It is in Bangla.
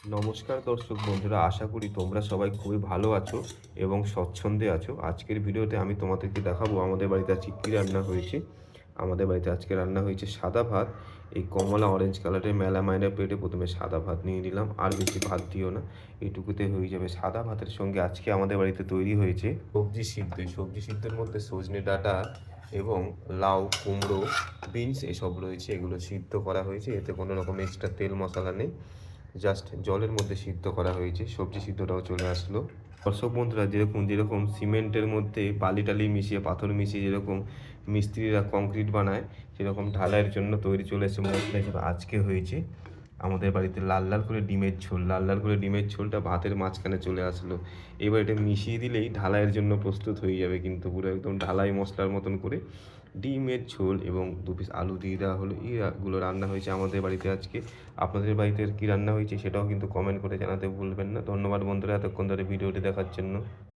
নমস্কার দর্শক বন্ধুরা, আশা করি তোমরা সবাই খুবই ভালো আছো এবং স্বচ্ছন্দে আছো। আজকের ভিডিওতে আমি তোমাদেরকে দেখাবো আমাদের বাড়িতে আজকে কী রান্না হয়েছে। আমাদের বাড়িতে আজকে রান্না হয়েছে সাদা ভাত। এই কমলা অরেঞ্জ কালারের মেলামাইনের প্লেটে প্রথমে সাদা ভাত নিয়ে নিলাম, আর বেশি ভাত দিও না, এইটুকুতে হয়ে যাবে। সাদা ভাতের সঙ্গে আজকে আমাদের বাড়িতে তৈরি হয়েছে সবজি সিদ্ধ। এই সবজি সিদ্ধের মধ্যে সজনে ডাঁটা এবং লাউ, কুমড়ো, বিনস এসব রয়েছে। এগুলো সিদ্ধ করা হয়েছে, এতে কোনো রকম এক্সট্রা তেল মশলা নেই, জাস্ট জলের মধ্যে সিদ্ধ করা হয়েছে। সবজি সিদ্ধটাও চলে আসলো। দর্শক বন্ধুরা, যেরকম যেরকম সিমেন্টের মধ্যে বালি টালি মিশিয়ে, পাথর মিশিয়ে যেরকম মিস্ত্রিরা কংক্রিট বানায়, সেরকম ঢালাইয়ের জন্য তৈরি চলে এসেছে মশলা হিসেবে। আজকে হয়েছে আমাদের বাড়িতে লাল লাল করে ডিমের ঝোল। লাল লাল করে ডিমের ঝোলটা ভাতের মাঝখানে চলে আসলো। এবার এটা মিশিয়ে দিলেই ঢালাইয়ের জন্য প্রস্তুত হয়ে যাবে, কিন্তু পুরো একদম ঢালাই মশলার মতন করে ডিমের ঝোল এবং 2 পিস আলু দিয়ে দেওয়া হলো। এইগুলো রান্না হয়েছে আমাদের বাড়িতে আজকে। আপনাদের বাড়িতে কী রান্না হয়েছে সেটাও কিন্তু কমেন্ট করে জানাতে ভুলবেন না। ধন্যবাদ বন্ধুরা এতক্ষণ ধরে ভিডিওটি দেখার জন্য।